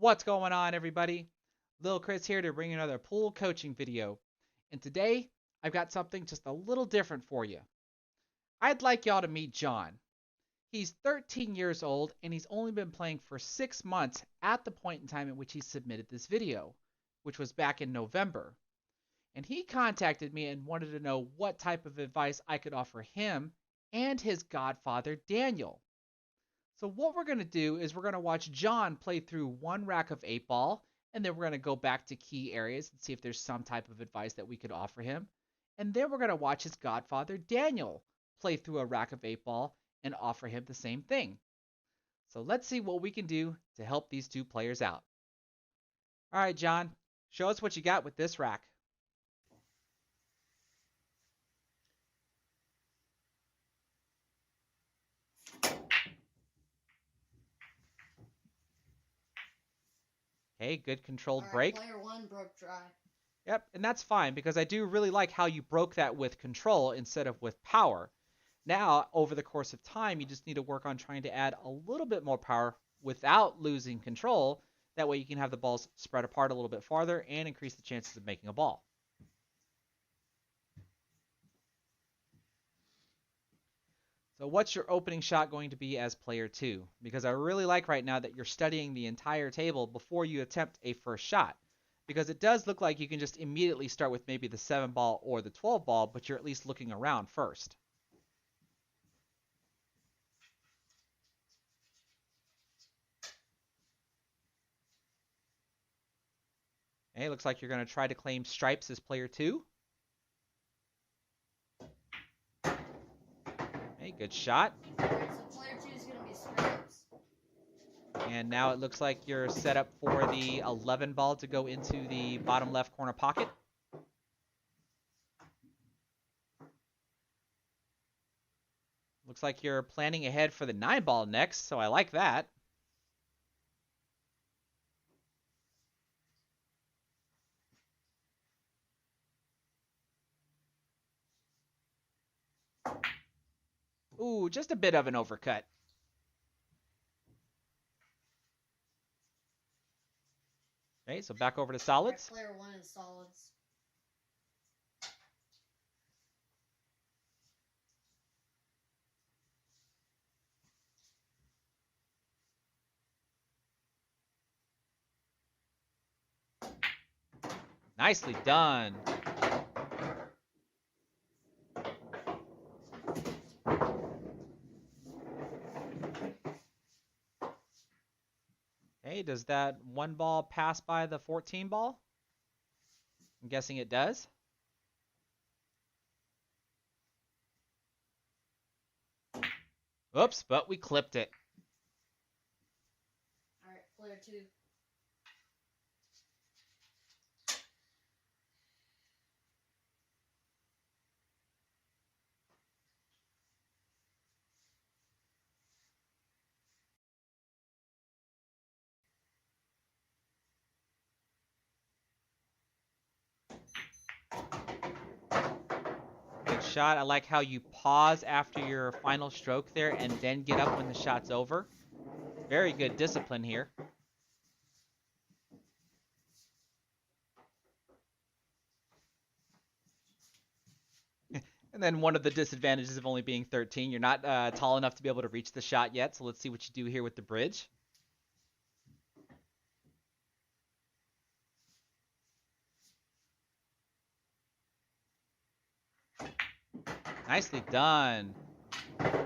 What's going on, everybody? Lil Chris here to bring you another pool coaching video. And today, I've got something just a little different for you. I'd like y'all to meet John. He's 13 years old and he's only been playing for 6 months at the point in time in which he submitted this video, which was back in November. And he contacted me and wanted to know what type of advice I could offer him and his godfather Daniel. So what we're going to do is we're going to watch John play through one rack of 8 ball, and then we're going to go back to key areas and see if there's some type of advice that we could offer him. And then we're going to watch his godfather Daniel play through a rack of 8 ball and offer him the same thing. So let's see what we can do to help these two players out. All right, John, show us what you got with this rack. Okay, good controlled break. Player one broke dry. Yep, and that's fine because I do really like how you broke that with control instead of with power. Now, over the course of time, you just need to work on trying to add a little bit more power without losing control. That way you can have the balls spread apart a little bit farther and increase the chances of making a ball. So what's your opening shot going to be as player 2? Because I really like right now that you're studying the entire table before you attempt a first shot. Because it does look like you can just immediately start with maybe the 7 ball or the 12 ball, but you're at least looking around first. Okay, looks like you're going to try to claim stripes as player 2. Okay, good shot. Alright, so player two is going to be stripes. And now it looks like you're set up for the 11 ball to go into the bottom left corner pocket. Looks like you're planning ahead for the 9 ball next, so I like that. Ooh, just a bit of an overcut. Okay, so back over to solids. Player one is solids. Nicely done. Hey, does that 1 ball pass by the 14 ball? I'm guessing it does. Oops, but we clipped it. Alright, player two. Good shot. I like how you pause after your final stroke there and then get up when the shot's over. Very good discipline here. And then one of the disadvantages of only being 13, you're not tall enough to be able to reach the shot yet. So let's see what you do here with the bridge. Nicely done.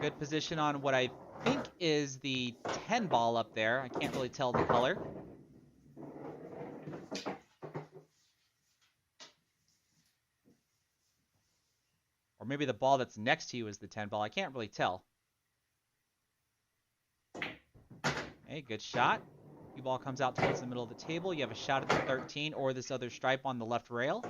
Good position on what I think is the 10 ball up there. I can't really tell the color. Or maybe the ball that's next to you is the 10 ball. I can't really tell. Okay, good shot. The ball comes out towards the middle of the table. You have a shot at the 13 or this other stripe on the left rail.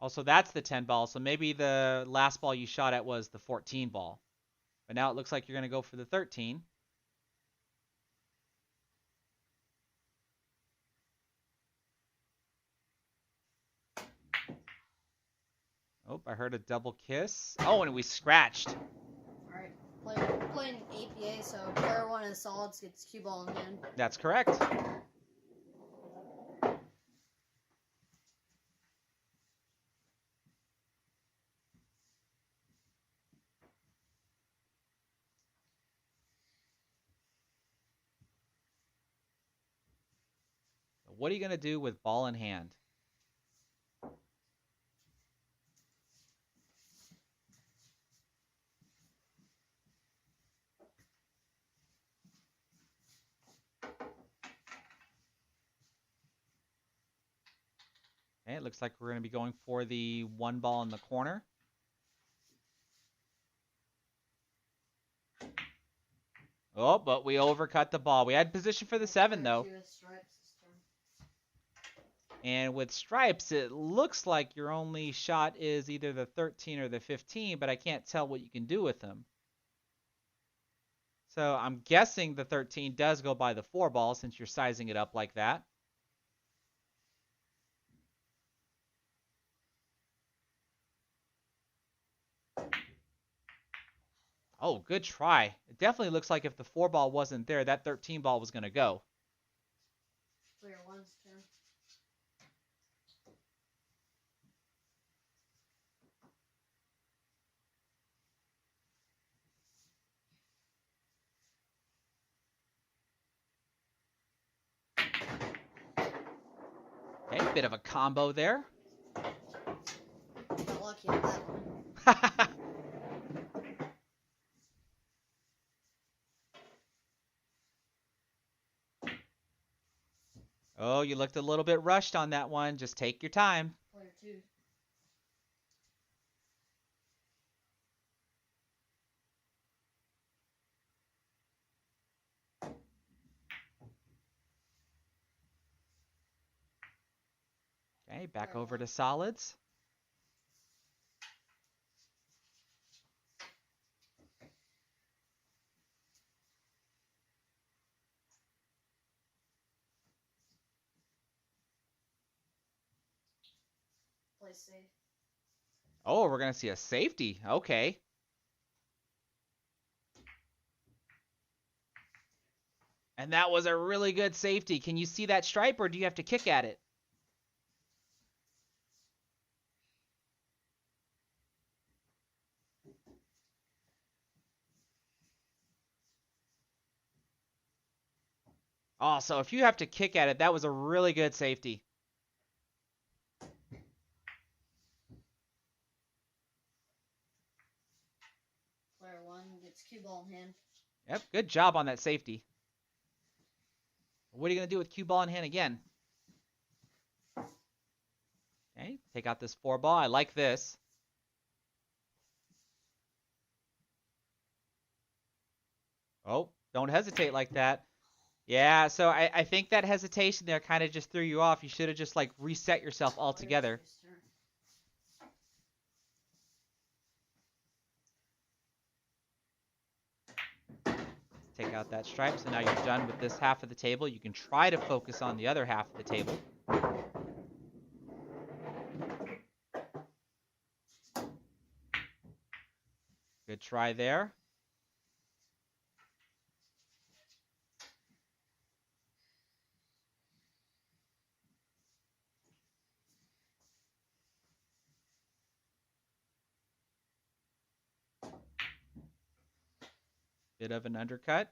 Also, that's the 10 ball, so maybe the last ball you shot at was the 14 ball. But now it looks like you're going to go for the 13. Oh, I heard a double kiss. Oh, and we scratched. Alright. Playing APA, so player 1 in solids gets cue ball in hand. That's correct. What are you going to do with ball in hand? Okay, it looks like we're going to be going for the one ball in the corner. Oh, but we overcut the ball. We had position for the 7, though. And with stripes, it looks like your only shot is either the 13 or the 15, but I can't tell what you can do with them. So I'm guessing the 13 does go by the 4 ball since you're sizing it up like that. Oh, good try. It definitely looks like if the 4 ball wasn't there, that 13 ball was going to go. Player 1's turn. Okay, bit of a combo there. Got lucky on that one. Oh, you looked a little bit rushed on that one. Just take your time. Player 2. Okay, back over to solids. Play safe. Oh, we're going to see a safety. Okay. And that was a really good safety. Can you see that stripe or do you have to kick at it? Oh, so if you have to kick at it, that was a really good safety. Player 1 gets cue ball in hand. Yep, good job on that safety. What are you going to do with cue ball in hand again? Okay, take out this 4 ball. I like this. Oh, don't hesitate like that. Yeah, so I think that hesitation there kind of just threw you off. You should have just like reset yourself altogether. Take out that stripe. So now you're done with this half of the table. You can try to focus on the other half of the table. Good try there. Bit of an undercut.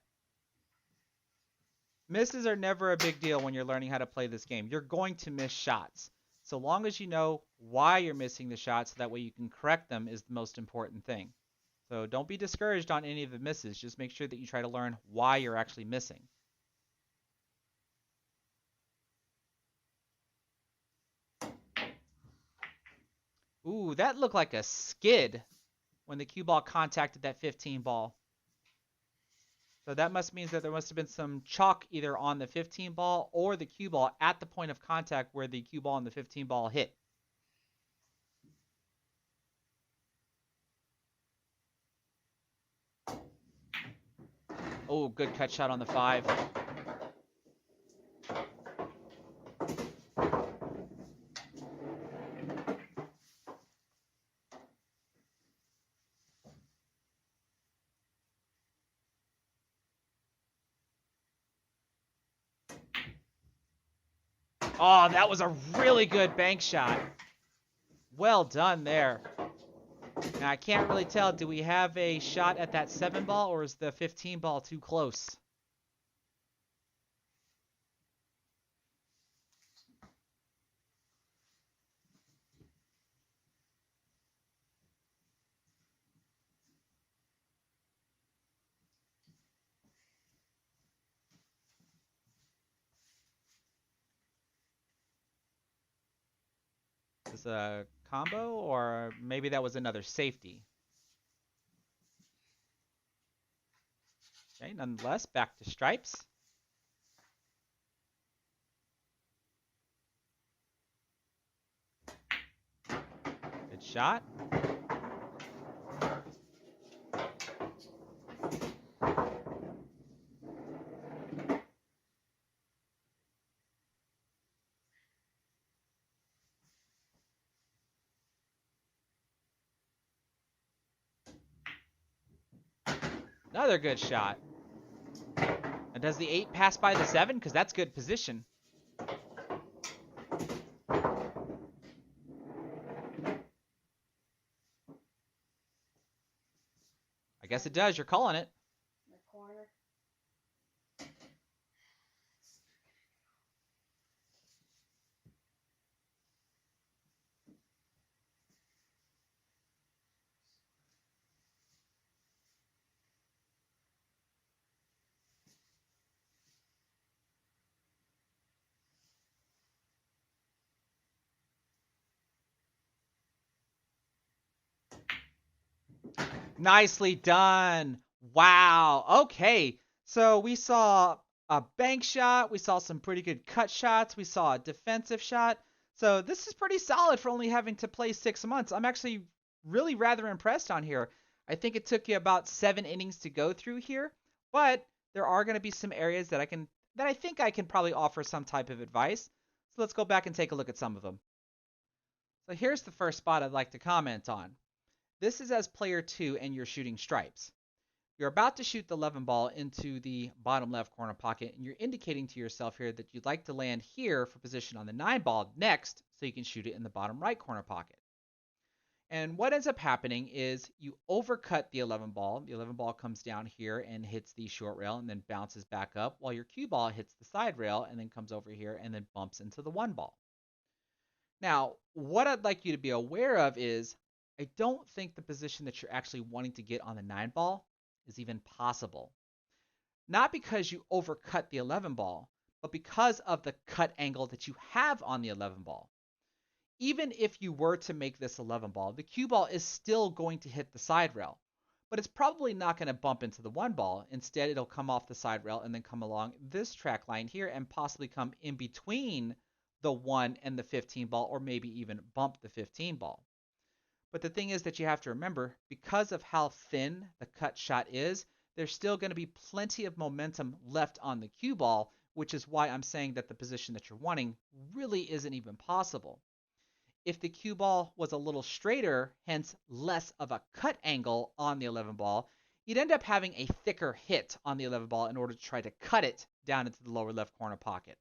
Misses are never a big deal when you're learning how to play this game. You're going to miss shots. So long as you know why you're missing the shots, so that way you can correct them is the most important thing. So don't be discouraged on any of the misses. Just make sure that you try to learn why you're actually missing. Ooh, that looked like a skid when the cue ball contacted that 15 ball. So that must mean that there must have been some chalk either on the 15 ball or the cue ball at the point of contact where the cue ball and the 15 ball hit. Oh, good cut shot on the 5. Oh, that was a really good bank shot. Well done there. Now, I can't really tell. Do we have a shot at that 7 ball, or is the 15 ball too close? Is this a combo, or maybe that was another safety? Okay, nonetheless, back to stripes. Good shot. Another good shot. And does the 8 pass by the 7? Because that's good position. I guess it does. You're calling it. The corner. Nicely done. Wow. Okay. So we saw a bank shot. We saw some pretty good cut shots. We saw a defensive shot. So this is pretty solid for only having to play 6 months. I'm actually really rather impressed on here. I think it took you about 7 innings to go through here, but there are going to be some areas that I think I can probably offer some type of advice. So let's go back and take a look at some of them. So here's the first spot I'd like to comment on. This is as player 2 and you're shooting stripes. You're about to shoot the 11 ball into the bottom left corner pocket, and you're indicating to yourself here that you'd like to land here for position on the 9 ball next so you can shoot it in the bottom right corner pocket. And what ends up happening is you overcut the 11 ball. The 11 ball comes down here and hits the short rail and then bounces back up, while your cue ball hits the side rail and then comes over here and then bumps into the 1 ball. Now, what I'd like you to be aware of is I don't think the position that you're actually wanting to get on the 9 ball is even possible. Not because you overcut the 11 ball, but because of the cut angle that you have on the 11 ball. Even if you were to make this 11 ball, the cue ball is still going to hit the side rail, but it's probably not going to bump into the 1 ball. Instead, it'll come off the side rail and then come along this track line here and possibly come in between the 1 and the 15 ball, or maybe even bump the 15 ball. But the thing is that you have to remember, because of how thin the cut shot is, there's still going to be plenty of momentum left on the cue ball, which is why I'm saying that the position that you're wanting really isn't even possible. If the cue ball was a little straighter, hence less of a cut angle on the 11 ball, you'd end up having a thicker hit on the 11 ball in order to try to cut it down into the lower left corner pocket.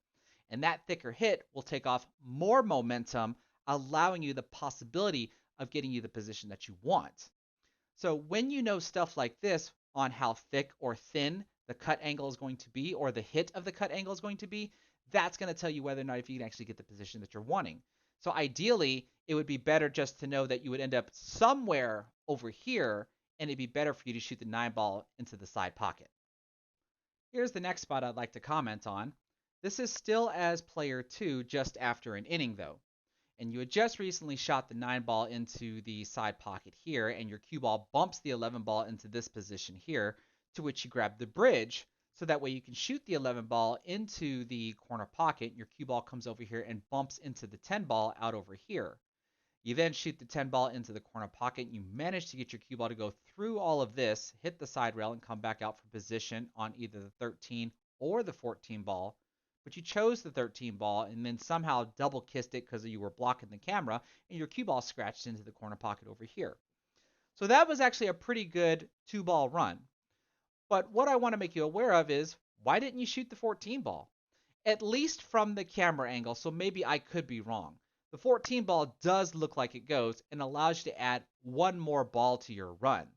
And that thicker hit will take off more momentum, allowing you the possibility of getting you the position that you want. So when you know stuff like this on how thick or thin the cut angle is going to be, or the hit of the cut angle is going to be, that's going to tell you whether or not if you can actually get the position that you're wanting. So ideally, it would be better just to know that you would end up somewhere over here, and it'd be better for you to shoot the 9 ball into the side pocket. Here's the next spot I'd like to comment on. This is still as player 2 just after an inning though. And you had just recently shot the 9 ball into the side pocket here, and your cue ball bumps the 11 ball into this position here, to which you grab the bridge, so that way you can shoot the 11 ball into the corner pocket, and your cue ball comes over here and bumps into the 10 ball out over here. You then shoot the 10 ball into the corner pocket, and you manage to get your cue ball to go through all of this, hit the side rail, and come back out for position on either the 13 or the 14 ball. But you chose the 13 ball and then somehow double kissed it because you were blocking the camera, and your cue ball scratched into the corner pocket over here. So that was actually a pretty good 2-ball run. But what I want to make you aware of is, why didn't you shoot the 14 ball? at least from the camera angle, so maybe I could be wrong. The 14 ball does look like it goes and allows you to add one more ball to your run,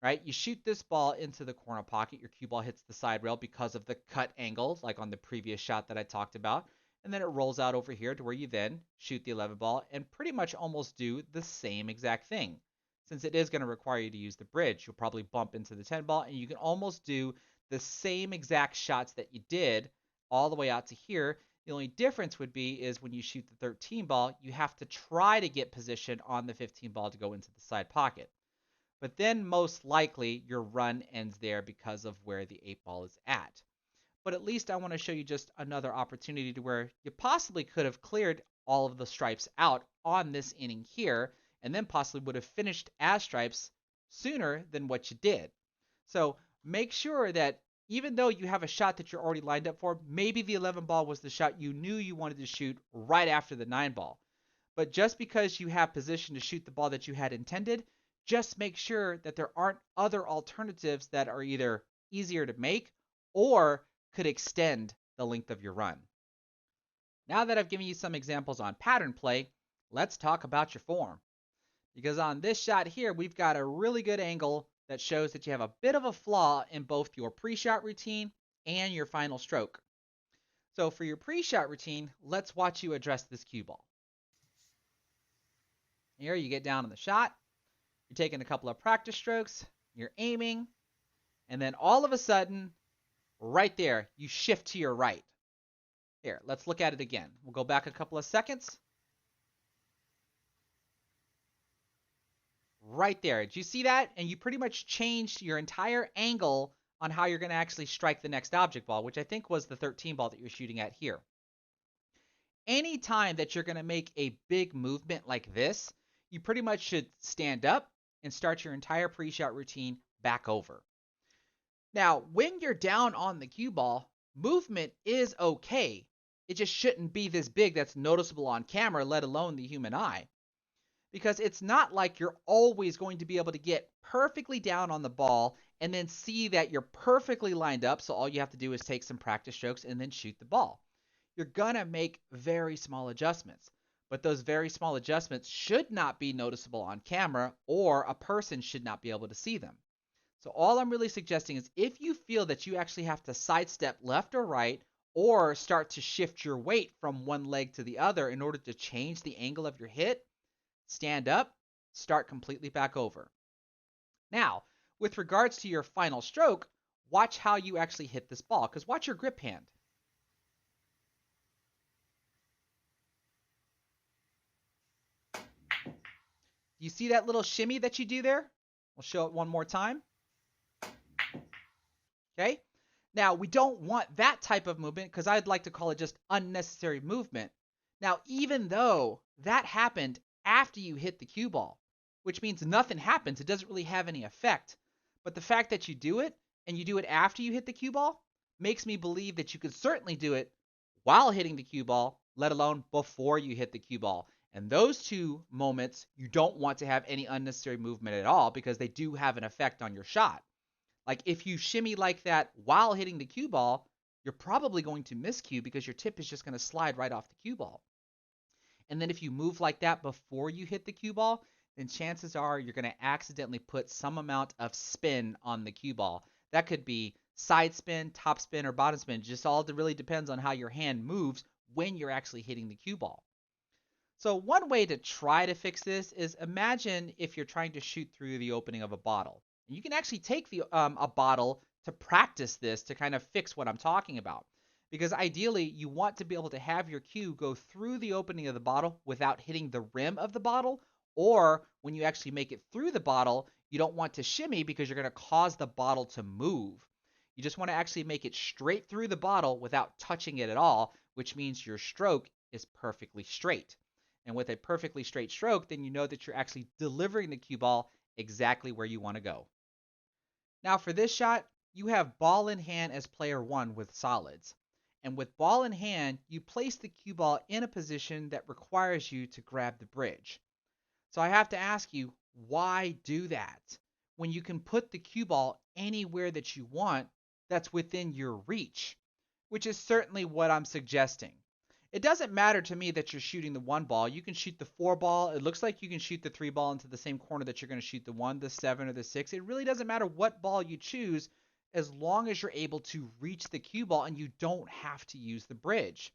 right? You shoot this ball into the corner pocket, your cue ball hits the side rail because of the cut angles, like on the previous shot that I talked about, and then it rolls out over here to where you then shoot the 11 ball and pretty much almost do the same exact thing. Since it is going to require you to use the bridge, you'll probably bump into the 10 ball and you can almost do the same exact shots that you did all the way out to here. The only difference would be is when you shoot the 13 ball, you have to try to get position on the 15 ball to go into the side pocket. But then most likely your run ends there because of where the 8 ball is at. But at least I want to show you just another opportunity to where you possibly could have cleared all of the stripes out on this inning here, and then possibly would have finished as stripes sooner than what you did. So make sure that even though you have a shot that you're already lined up for, maybe the 11 ball was the shot you knew you wanted to shoot right after the 9 ball. But just because you have position to shoot the ball that you had intended, just make sure that there aren't other alternatives that are either easier to make or could extend the length of your run. Now that I've given you some examples on pattern play, let's talk about your form. Because on this shot here, we've got a really good angle that shows that you have a bit of a flaw in both your pre-shot routine and your final stroke. So for your pre-shot routine, let's watch you address this cue ball. Here you get down on the shot, you're taking a couple of practice strokes, you're aiming, and then all of a sudden, right there, you shift to your right. Here, let's look at it again. We'll go back a couple of seconds. Right there. Did you see that? And you pretty much changed your entire angle on how you're going to actually strike the next object ball, which I think was the 13 ball that you're shooting at here. Anytime that you're going to make a big movement like this, you pretty much should stand up and start your entire pre-shot routine back over. Now, when you're down on the cue ball, movement is okay. It just shouldn't be this big that's noticeable on camera, let alone the human eye. Because it's not like you're always going to be able to get perfectly down on the ball and then see that you're perfectly lined up, so all you have to do is take some practice strokes and then shoot the ball. You're going to make very small adjustments, but those very small adjustments should not be noticeable on camera, or a person should not be able to see them. So all I'm really suggesting is if you feel that you actually have to sidestep left or right, or start to shift your weight from one leg to the other in order to change the angle of your hit, stand up, start completely back over. Now, with regards to your final stroke, watch how you actually hit this ball, because watch your grip hand. Do you see that little shimmy that you do there? We'll show it one more time. Okay? Now, we don't want that type of movement because I'd like to call it just unnecessary movement. Now, even though that happened after you hit the cue ball, which means nothing happens, it doesn't really have any effect. But the fact that you do it, and you do it after you hit the cue ball, makes me believe that you could certainly do it while hitting the cue ball, let alone before you hit the cue ball. And those two moments, you don't want to have any unnecessary movement at all because they do have an effect on your shot. Like if you shimmy like that while hitting the cue ball, you're probably going to miscue because your tip is just going to slide right off the cue ball. And then if you move like that before you hit the cue ball, then chances are you're going to accidentally put some amount of spin on the cue ball. That could be side spin, top spin, or bottom spin. Just all really depends on how your hand moves when you're actually hitting the cue ball. So one way to try to fix this is imagine if you're trying to shoot through the opening of a bottle. You can actually take a bottle to practice this to kind of fix what I'm talking about. Because ideally, you want to be able to have your cue go through the opening of the bottle without hitting the rim of the bottle. Or when you actually make it through the bottle, you don't want to shimmy because you're going to cause the bottle to move. You just want to actually make it straight through the bottle without touching it at all, which means your stroke is perfectly straight. And with a perfectly straight stroke, then you know that you're actually delivering the cue ball exactly where you want to go. Now for this shot, you have ball in hand as player one with solids. And with ball in hand, you place the cue ball in a position that requires you to grab the bridge. So I have to ask you, why do that? When you can put the cue ball anywhere that you want, that's within your reach. which is certainly what I'm suggesting. It doesn't matter to me that you're shooting the 1 ball. You can shoot the 4 ball. It looks like you can shoot the 3 ball into the same corner that you're going to shoot the 1, the 7, or the 6. It really doesn't matter what ball you choose as long as you're able to reach the cue ball and you don't have to use the bridge.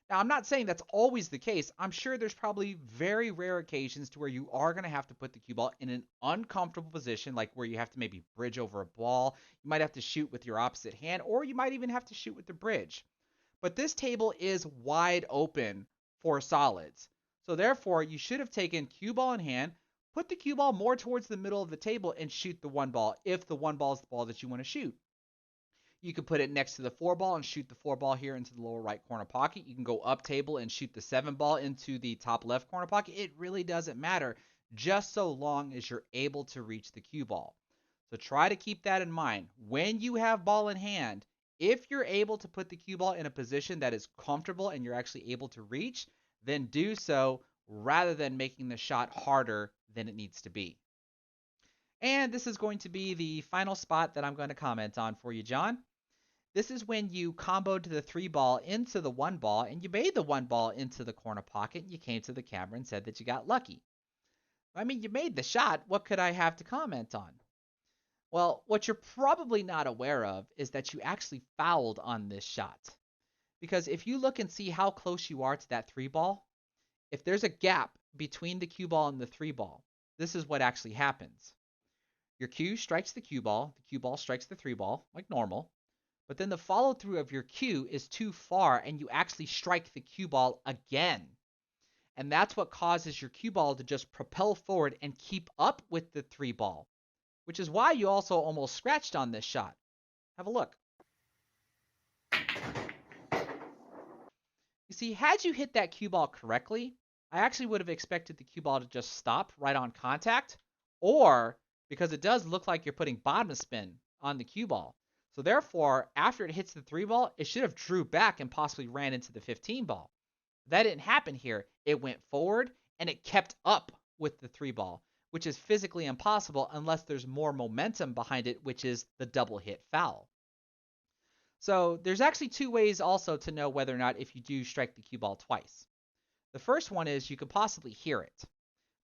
Now, I'm not saying that's always the case. I'm sure there's probably very rare occasions to where you are going to have to put the cue ball in an uncomfortable position, like where you have to maybe bridge over a ball. You might have to shoot with your opposite hand, or you might even have to shoot with the bridge. But this table is wide open for solids. So therefore, you should have taken cue ball in hand, put the cue ball more towards the middle of the table, and shoot the 1 ball if the 1 ball is the ball that you want to shoot. You can put it next to the 4 ball and shoot the 4 ball here into the lower right corner pocket. You can go up table and shoot the 7 ball into the top left corner pocket. It really doesn't matter, just so long as you're able to reach the cue ball. So try to keep that in mind. When you have ball in hand, if you're able to put the cue ball in a position that is comfortable and you're actually able to reach, then do so rather than making the shot harder than it needs to be. And this is going to be the final spot that I'm going to comment on for you, John. This is when you comboed the 3 ball into the 1 ball and you made the 1 ball into the corner pocket and you came to the camera and said that you got lucky. I mean, you made the shot. What could I have to comment on? Well, what you're probably not aware of is that you actually fouled on this shot. Because if you look and see how close you are to that 3 ball, if there's a gap between the cue ball and the 3 ball, this is what actually happens. Your cue strikes the cue ball strikes the 3 ball, like normal. But then the follow through of your cue is too far and you actually strike the cue ball again. And that's what causes your cue ball to just propel forward and keep up with the 3 ball, which is why you also almost scratched on this shot. Have a look. You see, had you hit that cue ball correctly, I actually would have expected the cue ball to just stop right on contact, or because it does look like you're putting bottom spin on the cue ball. So therefore, after it hits the 3 ball, it should have drew back and possibly ran into the 15 ball. That didn't happen here. It went forward and it kept up with the 3 ball, which is physically impossible unless there's more momentum behind it, which is the double hit foul. So there's actually 2 ways also to know whether or not if you do strike the cue ball twice. The first one is you could possibly hear it.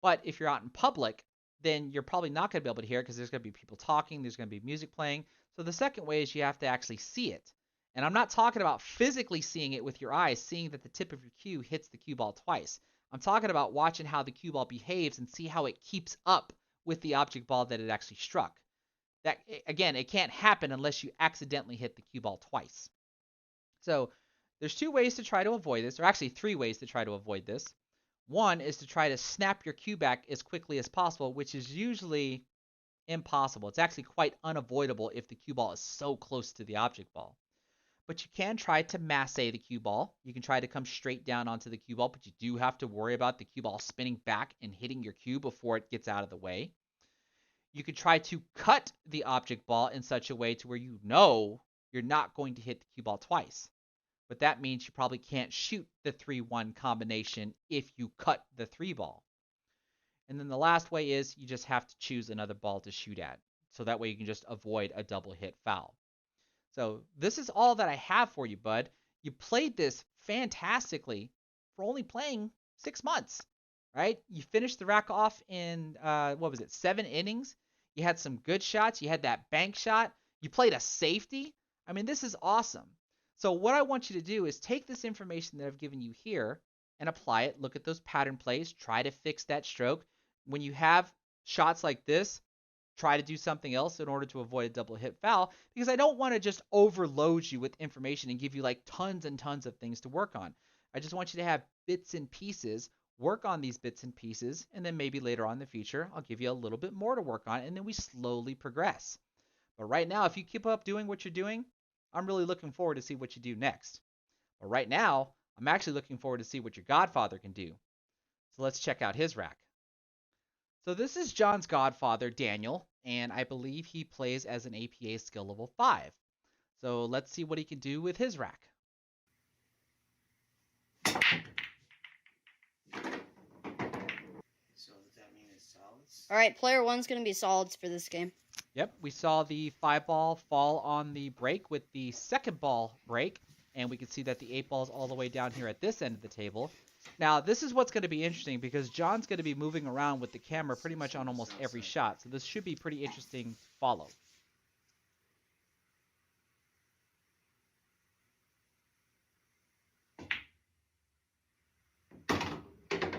But if you're out in public, then you're probably not going to be able to hear it because there's going to be people talking, there's going to be music playing. So the second way is you have to actually see it. And I'm not talking about physically seeing it with your eyes, seeing that the tip of your cue hits the cue ball twice. I'm talking about watching how the cue ball behaves and see how it keeps up with the object ball that it actually struck. That, again, it can't happen unless you accidentally hit the cue ball twice. So there's 2 ways to try to avoid this, or actually 3 ways to try to avoid this. One is to try to snap your cue back as quickly as possible, which is usually impossible. It's actually quite unavoidable if the cue ball is so close to the object ball. But you can try to masse the cue ball. You can try to come straight down onto the cue ball, but you do have to worry about the cue ball spinning back and hitting your cue before it gets out of the way. You could try to cut the object ball in such a way to where you know you're not going to hit the cue ball twice. But that means you probably can't shoot the 3-1 combination if you cut the 3 ball. And then the last way is you just have to choose another ball to shoot at. So that way you can just avoid a double hit foul. So this is all that I have for you, bud. You played this fantastically for only playing 6 months, right? You finished the rack off in, 7 innings. You had some good shots. You had that bank shot. You played a safety. I mean, this is awesome. So what I want you to do is take this information that I've given you here and apply it. Look at those pattern plays. Try to fix that stroke. When you have shots like this, try to do something else in order to avoid a double hit foul, because I don't want to just overload you with information and give you like tons and tons of things to work on. I just want you to have bits and pieces, work on these bits and pieces, and then maybe later on in the future, I'll give you a little bit more to work on, and then we slowly progress. But right now, if you keep up doing what you're doing, I'm really looking forward to see what you do next. But right now, I'm actually looking forward to see what your Godfather can do. So let's check out his rack. So this is John's Godfather, Daniel, and I believe he plays as an APA skill level 5. So let's see what he can do with his rack. So does that mean it's solids? Alright, player 1's going to be solids for this game. Yep, we saw the 5 ball fall on the break with the second ball break, And we can see that the 8 ball is all the way down here at this end of the table. Now, this is what's going to be interesting because John's going to be moving around with the camera pretty much on almost every shot. So this should be pretty interesting to follow.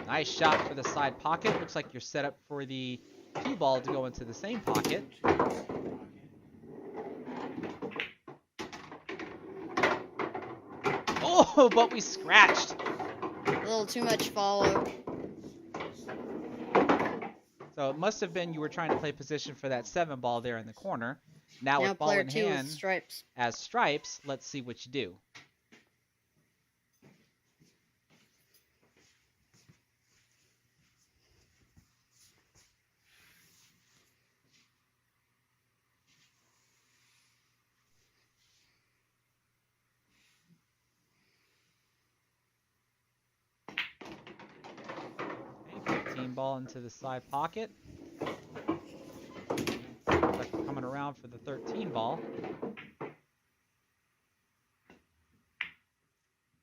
Nice shot for the side pocket. Looks like you're set up for the cue ball to go into the same pocket. Oh, but we scratched. A little too much follow. So it must have been you were trying to play position for that 7 ball there in the corner. Now with ball player in 2 hand with stripes. as stripes, let's see what you do. Okay, 15 ball into the side pocket. Looks like we're coming around for the 13 ball.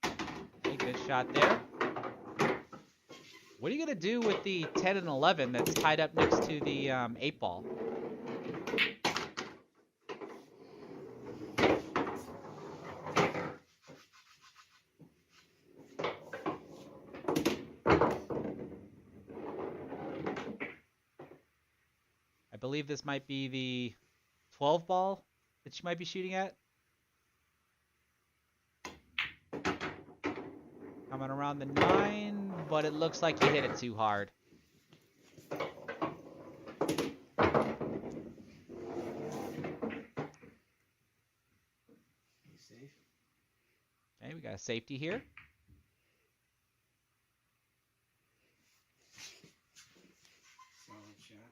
Okay, good shot there. What are you going to do with the 10 and 11 that's tied up next to the 8 ball? I believe this might be the 12 ball that you might be shooting at. Coming around the 9, but it looks like you hit it too hard. Safe. Okay, we got a safety here. Solid shot.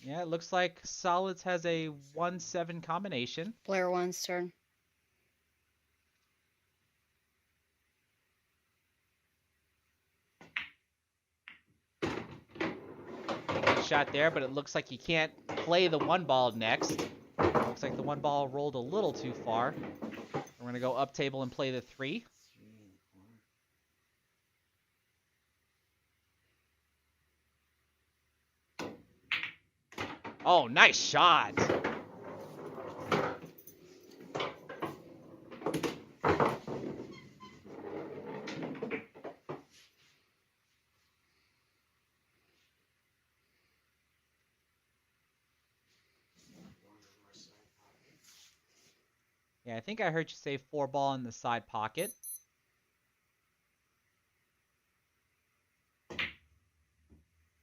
Yeah, it looks like Solids has a 1-7 combination. Player 1's turn. Good shot there, but it looks like you can't play the 1 ball next. Looks like the 1 ball rolled a little too far. We're going to go up table and play the 3. 3 in the corner. Oh, nice shot. Yeah, I think I heard you say 4 ball in the side pocket.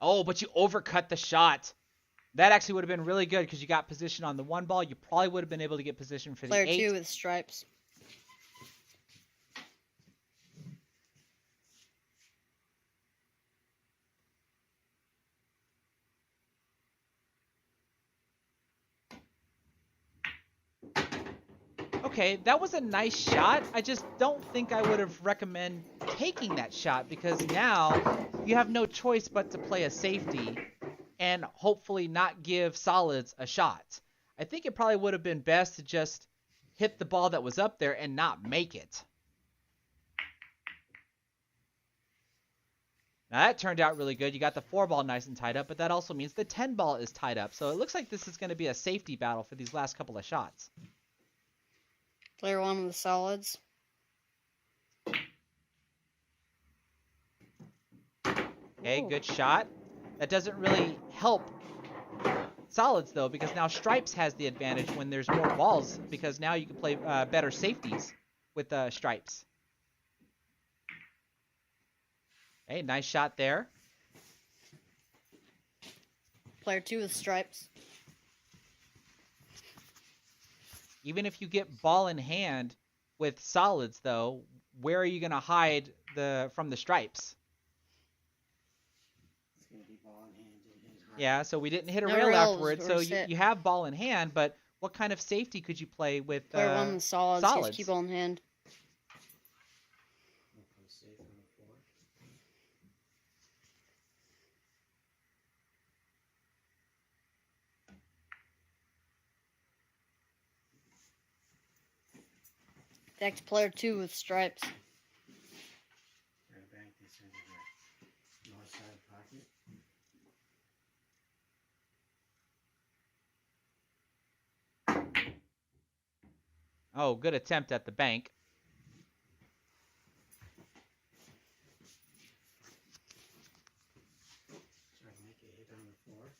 Oh, but you overcut the shot. That actually would have been really good because you got position on the 1 ball. You probably would have been able to get position for the Player 8. 2 with stripes. Okay, that was a nice shot. I just don't think I would have recommend taking that shot because now you have no choice but to play a safety and hopefully not give Solids a shot. I think it probably would have been best to just hit the ball that was up there and not make it. Now that turned out really good. You got the 4 ball nice and tied up, but that also means the 10 ball is tied up. So it looks like this is going to be a safety battle for these last couple of shots. Player 1 with solids. Okay, good shot. That doesn't really help Solids, though, because now Stripes has the advantage when there's more balls, because now you can play better safeties with Stripes. Okay, nice shot there. Player 2 with stripes. Even if you get ball in hand with Solids, though, where are you going to hide from the Stripes? It's going to be ball in hand. Yeah, so we didn't hit a No rail rails afterwards, were so set. you have ball in hand, but what kind of safety could you play with Player 1 with solids. Solids? Keep ball in hand. We'll play safe on the 4. Back to player 2 with stripes. Right bank this into the north side pocket. Oh, good attempt at the bank. Try to make a hit on the floor.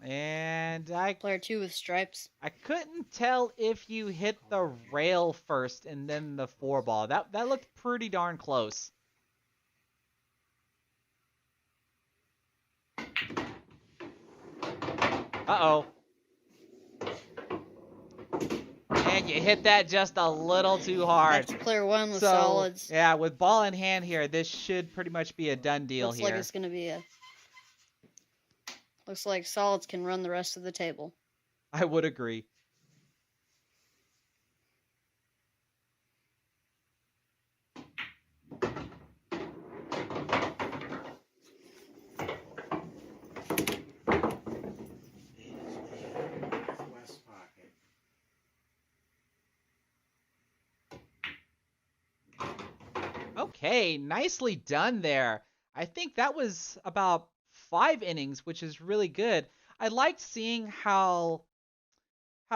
And Player 2 with stripes. I couldn't tell if you hit the rail first and then the 4-ball. That looked pretty darn close. Uh-oh. And you hit that just a little too hard. Back to player 1 with So, solids. yeah, with ball in hand here, this should pretty much be a done deal Looks here. like it's going to be a... Looks like solids can run the rest of the table. I would agree. Northwest pocket. Okay, nicely done there. I think that was about 5 innings, which is really good. I liked seeing how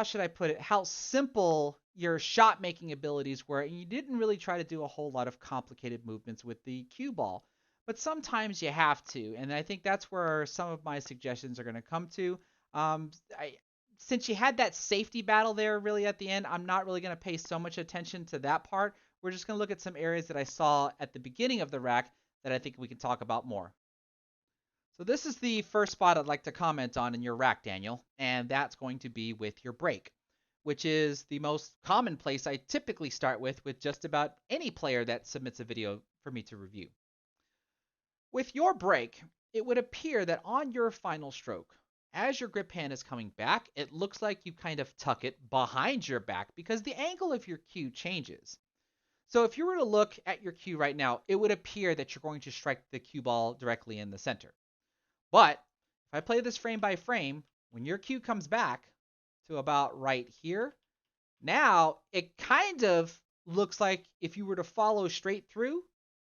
should I put it, how simple your shot making abilities were, and you didn't really try to do a whole lot of complicated movements with the cue ball. But sometimes you have to, and I think that's where some of my suggestions are going to come to. Um, I, since you had that safety battle there really at the end, I'm not really going to pay so much attention to that part. We're just going to look at some areas that I saw at the beginning of the rack that I think we can talk about more. So this is the first spot I'd like to comment on in your rack, Daniel, and that's going to be with your break, which is the most common place I typically start with just about any player that submits a video for me to review. With your break, it would appear that on your final stroke, as your grip hand is coming back, it looks like you kind of tuck it behind your back because the angle of your cue changes. So if you were to look at your cue right now, it would appear that you're going to strike the cue ball directly in the center. But if I play this frame by frame, when your cue comes back to about right here, now it kind of looks like if you were to follow straight through,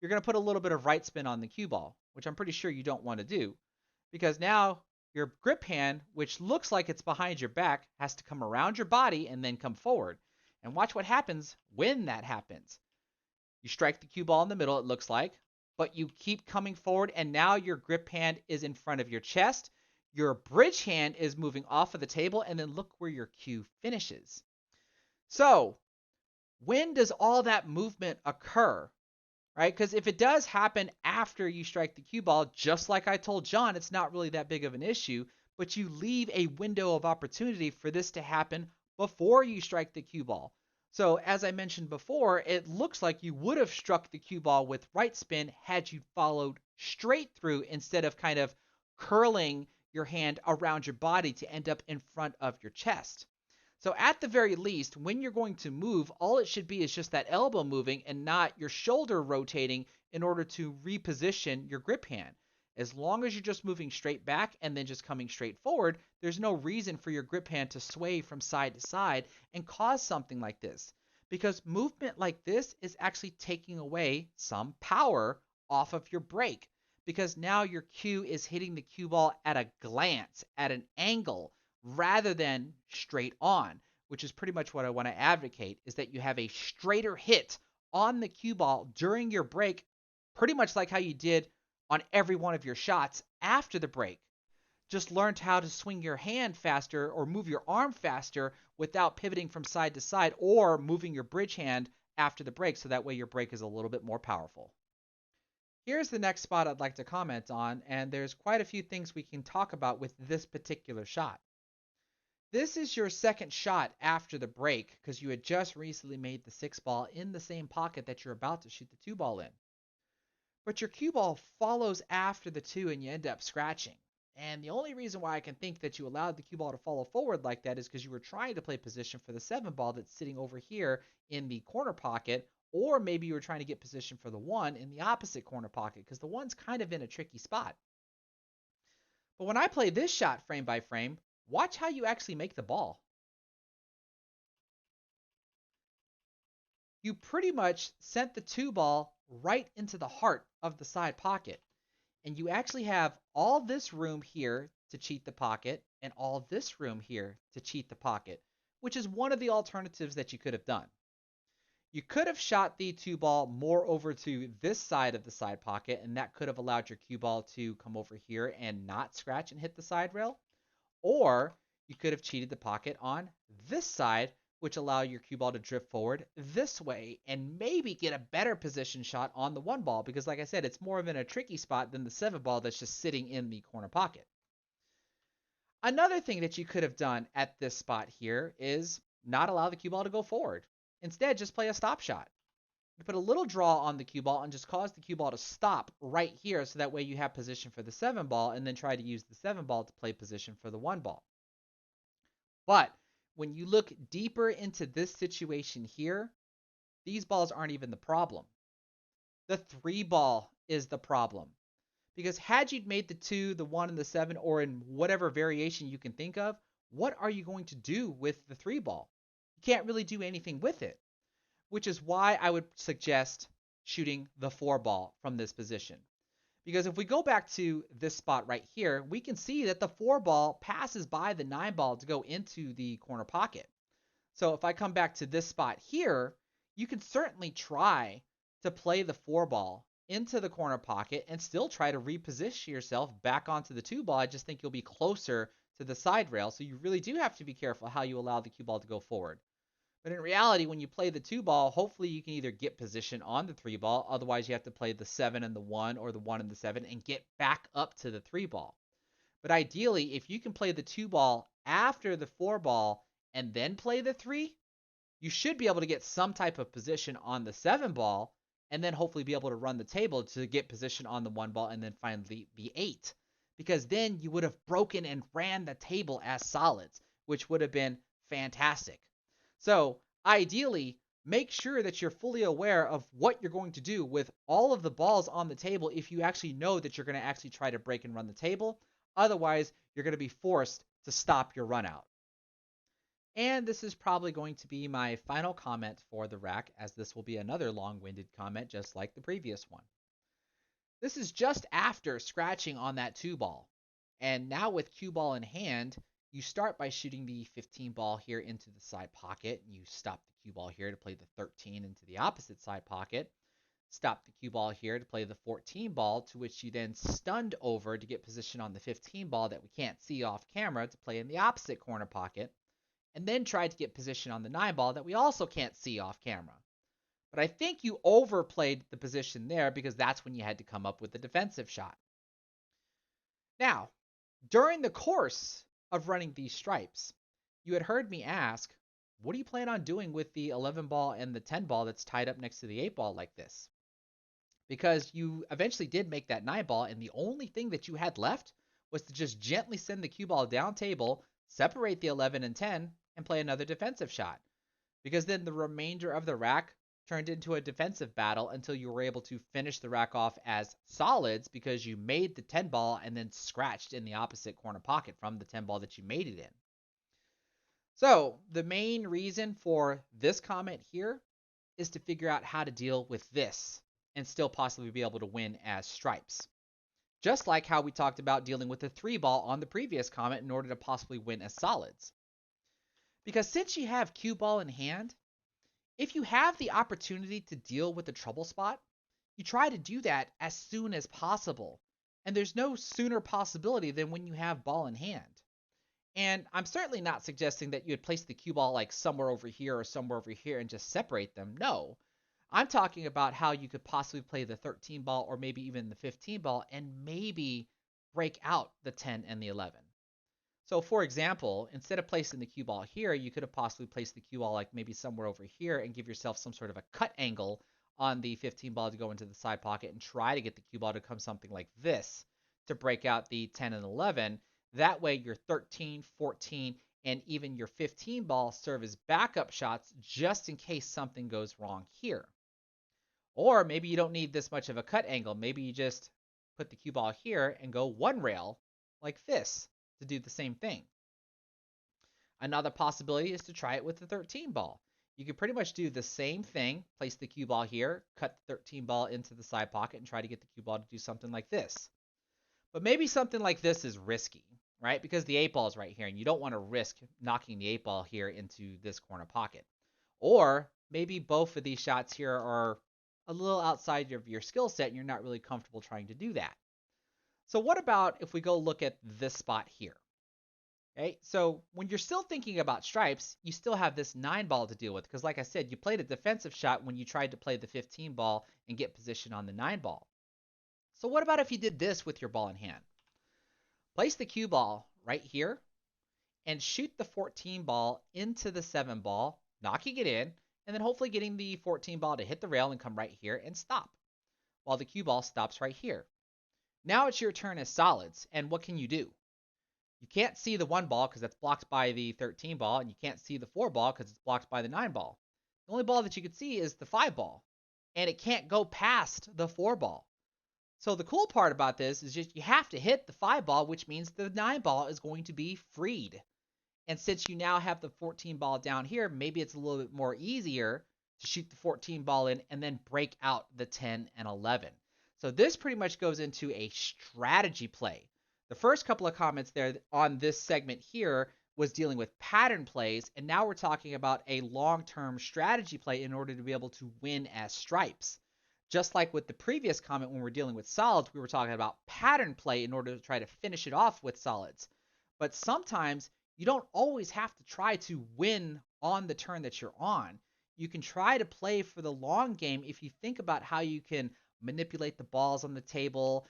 you're going to put a little bit of right spin on the cue ball, which I'm pretty sure you don't want to do, because now your grip hand, which looks like it's behind your back, has to come around your body and then come forward. And watch what happens when that happens. You strike the cue ball in the middle, it looks like, but you keep coming forward, and now your grip hand is in front of your chest. Your bridge hand is moving off of the table, and then look where your cue finishes. So, when does all that movement occur? Right? Because if it does happen after you strike the cue ball, just like I told John, it's not really that big of an issue, but you leave a window of opportunity for this to happen before you strike the cue ball. So as I mentioned before, it looks like you would have struck the cue ball with right spin had you followed straight through instead of kind of curling your hand around your body to end up in front of your chest. So at the very least, when you're going to move, all it should be is just that elbow moving and not your shoulder rotating in order to reposition your grip hand. As long as you're just moving straight back and then just coming straight forward, there's no reason for your grip hand to sway from side to side and cause something like this. Because movement like this is actually taking away some power off of your break. Because now your cue is hitting the cue ball at a glance, at an angle, rather than straight on, which is pretty much what I want to advocate, is that you have a straighter hit on the cue ball during your break, pretty much like how you did on every one of your shots after the break. Just learned how to swing your hand faster or move your arm faster without pivoting from side to side or moving your bridge hand after the break, so that way your break is a little bit more powerful. Here's the next spot I'd like to comment on, and there's quite a few things we can talk about with this particular shot. This is your second shot after the break because you had just recently made the 6-ball in the same pocket that you're about to shoot the 2-ball in. But your cue ball follows after the 2 and you end up scratching. And the only reason why I can think that you allowed the cue ball to follow forward like that is because you were trying to play position for the 7-ball that's sitting over here in the corner pocket, or maybe you were trying to get position for the 1 in the opposite corner pocket because the 1's kind of in a tricky spot. But when I play this shot frame by frame, watch how you actually make the ball. You pretty much sent the 2 ball right into the heart of the side pocket. And you actually have all this room here to cheat the pocket and all this room here to cheat the pocket, which is one of the alternatives that you could have done. You could have shot the 2 ball more over to this side of the side pocket, and that could have allowed your cue ball to come over here and not scratch and hit the side rail. Or you could have cheated the pocket on this side, which allow your cue ball to drift forward this way and maybe get a better position shot on the 1 ball, because like I said, it's more of in a tricky spot than the 7 ball that's just sitting in the corner pocket. Another thing that you could have done at this spot here is not allow the cue ball to go forward. Instead, just play a stop shot. You put a little draw on the cue ball and just cause the cue ball to stop right here, so that way you have position for the 7 ball, and then try to use the 7 ball to play position for the 1 ball. But when you look deeper into this situation here, these balls aren't even the problem. The 3 ball is the problem. Because had you made the 2, the 1, and the 7, or in whatever variation you can think of, what are you going to do with the 3 ball? You can't really do anything with it, which is why I would suggest shooting the 4 ball from this position. Because if we go back to this spot right here, we can see that the 4 ball passes by the 9 ball to go into the corner pocket. So if I come back to this spot here, you can certainly try to play the 4 ball into the corner pocket and still try to reposition yourself back onto the 2 ball. I just think you'll be closer to the side rail, so you really do have to be careful how you allow the cue ball to go forward. But in reality, when you play the 2 ball, hopefully you can either get position on the 3 ball, otherwise you have to play the 7 and the 1 or the 1 and the 7 and get back up to the 3 ball. But ideally, if you can play the 2 ball after the 4 ball and then play the 3, you should be able to get some type of position on the 7 ball, and then hopefully be able to run the table to get position on the 1 ball and then finally be 8. Because then you would have broken and ran the table as solids, which would have been fantastic. So ideally, make sure that you're fully aware of what you're going to do with all of the balls on the table if you actually know that you're going to actually try to break and run the table. Otherwise, you're going to be forced to stop your run out. And this is probably going to be my final comment for the rack, as this will be another long-winded comment just like the previous one. This is just after scratching on that 2 ball. And now with cue ball in hand, you start by shooting the 15 ball here into the side pocket. You stop the cue ball here to play the 13 into the opposite side pocket. Stop the cue ball here to play the 14 ball, to which you then stunned over to get position on the 15 ball that we can't see off camera to play in the opposite corner pocket. And then tried to get position on the 9 ball that we also can't see off camera. But I think you overplayed the position there, because that's when you had to come up with the defensive shot. Now, during the course of running these stripes, you had heard me ask, what do you plan on doing with the 11 ball and the 10 ball that's tied up next to the 8 ball like this? Because you eventually did make that 9 ball, and the only thing that you had left was to just gently send the cue ball down table, separate the 11 and 10, and play another defensive shot. Because then the remainder of the rack turned into a defensive battle until you were able to finish the rack off as solids, because you made the 10 ball and then scratched in the opposite corner pocket from the 10 ball that you made it in. So the main reason for this comment here is to figure out how to deal with this and still possibly be able to win as stripes. Just like how we talked about dealing with the 3 ball on the previous comment in order to possibly win as solids. Because since you have cue ball in hand, if you have the opportunity to deal with the trouble spot, you try to do that as soon as possible. And there's no sooner possibility than when you have ball in hand. And I'm certainly not suggesting that you would place the cue ball like somewhere over here or somewhere over here and just separate them. No. I'm talking about how you could possibly play the 13 ball or maybe even the 15 ball and maybe break out the 10 and the 11. So for example, instead of placing the cue ball here, you could have possibly placed the cue ball like maybe somewhere over here and give yourself some sort of a cut angle on the 15 ball to go into the side pocket and try to get the cue ball to come something like this to break out the 10 and 11. That way your 13, 14, and even your 15 ball serve as backup shots just in case something goes wrong here. Or maybe you don't need this much of a cut angle. Maybe you just put the cue ball here and go 1 rail like this, to do the same thing. Another possibility is to try it with the 13 ball. You can pretty much do the same thing, place the cue ball here, cut the 13 ball into the side pocket, and try to get the cue ball to do something like this. But maybe something like this is risky, right? Because the 8 ball is right here, and you don't want to risk knocking the 8 ball here into this corner pocket. Or maybe both of these shots here are a little outside of your skill set, and you're not really comfortable trying to do that. So what about if we go look at this spot here? Okay, so when you're still thinking about stripes, you still have this 9 ball to deal with because, like I said, you played a defensive shot when you tried to play the 15 ball and get position on the 9 ball. So what about if you did this with your ball in hand? Place the cue ball right here and shoot the 14 ball into the 7 ball, knocking it in, and then hopefully getting the 14 ball to hit the rail and come right here and stop, while the cue ball stops right here. Now it's your turn as solids, and what can you do? You can't see the 1 ball because that's blocked by the 13 ball, and you can't see the 4 ball because it's blocked by the 9 ball. The only ball that you can see is the 5 ball, and it can't go past the 4 ball. So the cool part about this is just you have to hit the 5 ball, which means the 9 ball is going to be freed. And since you now have the 14 ball down here, maybe it's a little bit more easier to shoot the 14 ball in and then break out the 10 and 11. So this pretty much goes into a strategy play. The first couple of comments there on this segment here was dealing with pattern plays, and now we're talking about a long-term strategy play in order to be able to win as stripes. Just like with the previous comment when we're dealing with solids, we were talking about pattern play in order to try to finish it off with solids. But sometimes you don't always have to try to win on the turn that you're on. You can try to play for the long game if you think about how you can manipulate the balls on the table,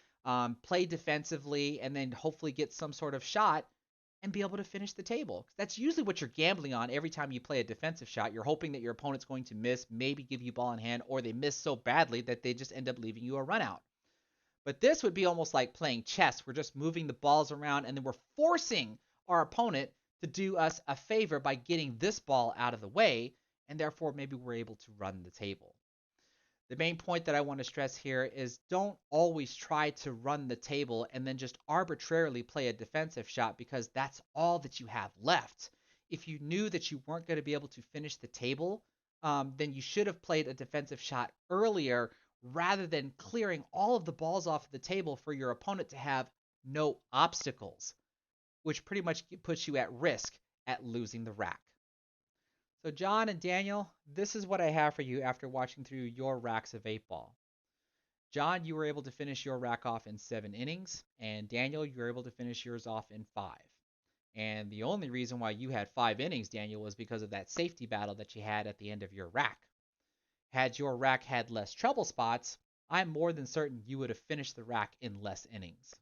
play defensively, and then hopefully get some sort of shot and be able to finish the table. That's usually what you're gambling on every time you play a defensive shot. You're hoping that your opponent's going to miss, maybe give you ball in hand, or they miss so badly that they just end up leaving you a run out. But this would be almost like playing chess. We're just moving the balls around, and then we're forcing our opponent to do us a favor by getting this ball out of the way, and therefore maybe we're able to run the table. The main point that I want to stress here is don't always try to run the table and then just arbitrarily play a defensive shot because that's all that you have left. If you knew that you weren't going to be able to finish the table, then you should have played a defensive shot earlier rather than clearing all of the balls off of the table for your opponent to have no obstacles, which pretty much puts you at risk at losing the rack. So John and Daniel, this is what I have for you after watching through your racks of 8 ball. John, you were able to finish your rack off in 7 innings, and Daniel, you were able to finish yours off in 5. And the only reason why you had 5 innings, Daniel, was because of that safety battle that you had at the end of your rack. Had your rack had less trouble spots, I'm more than certain you would have finished the rack in less innings.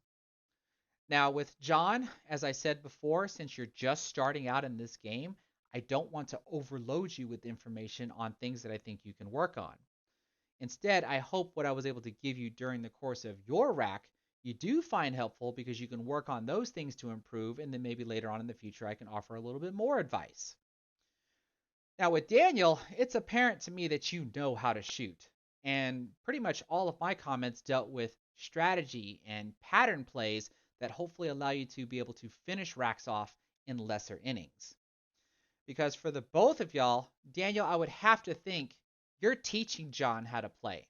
Now with John, as I said before, since you're just starting out in this game, I don't want to overload you with information on things that I think you can work on. Instead, I hope what I was able to give you during the course of your rack, you do find helpful because you can work on those things to improve, and then maybe later on in the future I can offer a little bit more advice. Now with Daniel, it's apparent to me that you know how to shoot, and pretty much all of my comments dealt with strategy and pattern plays that hopefully allow you to be able to finish racks off in lesser innings. Because for the both of y'all, Daniel, I would have to think you're teaching John how to play.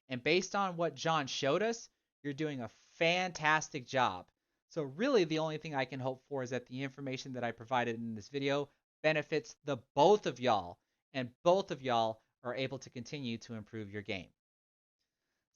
And based on what John showed us, you're doing a fantastic job. So really the only thing I can hope for is that the information that I provided in this video benefits the both of y'all, and both of y'all are able to continue to improve your game.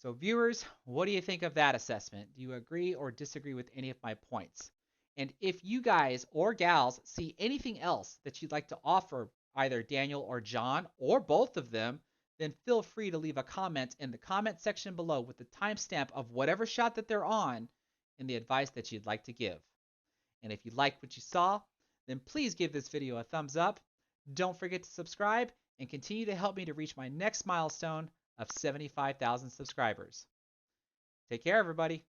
So viewers, what do you think of that assessment? Do you agree or disagree with any of my points? And if you guys or gals see anything else that you'd like to offer either Daniel or John or both of them, then feel free to leave a comment in the comment section below with the timestamp of whatever shot that they're on and the advice that you'd like to give. And if you liked what you saw, then please give this video a thumbs up. Don't forget to subscribe and continue to help me to reach my next milestone of 75,000 subscribers. Take care, everybody.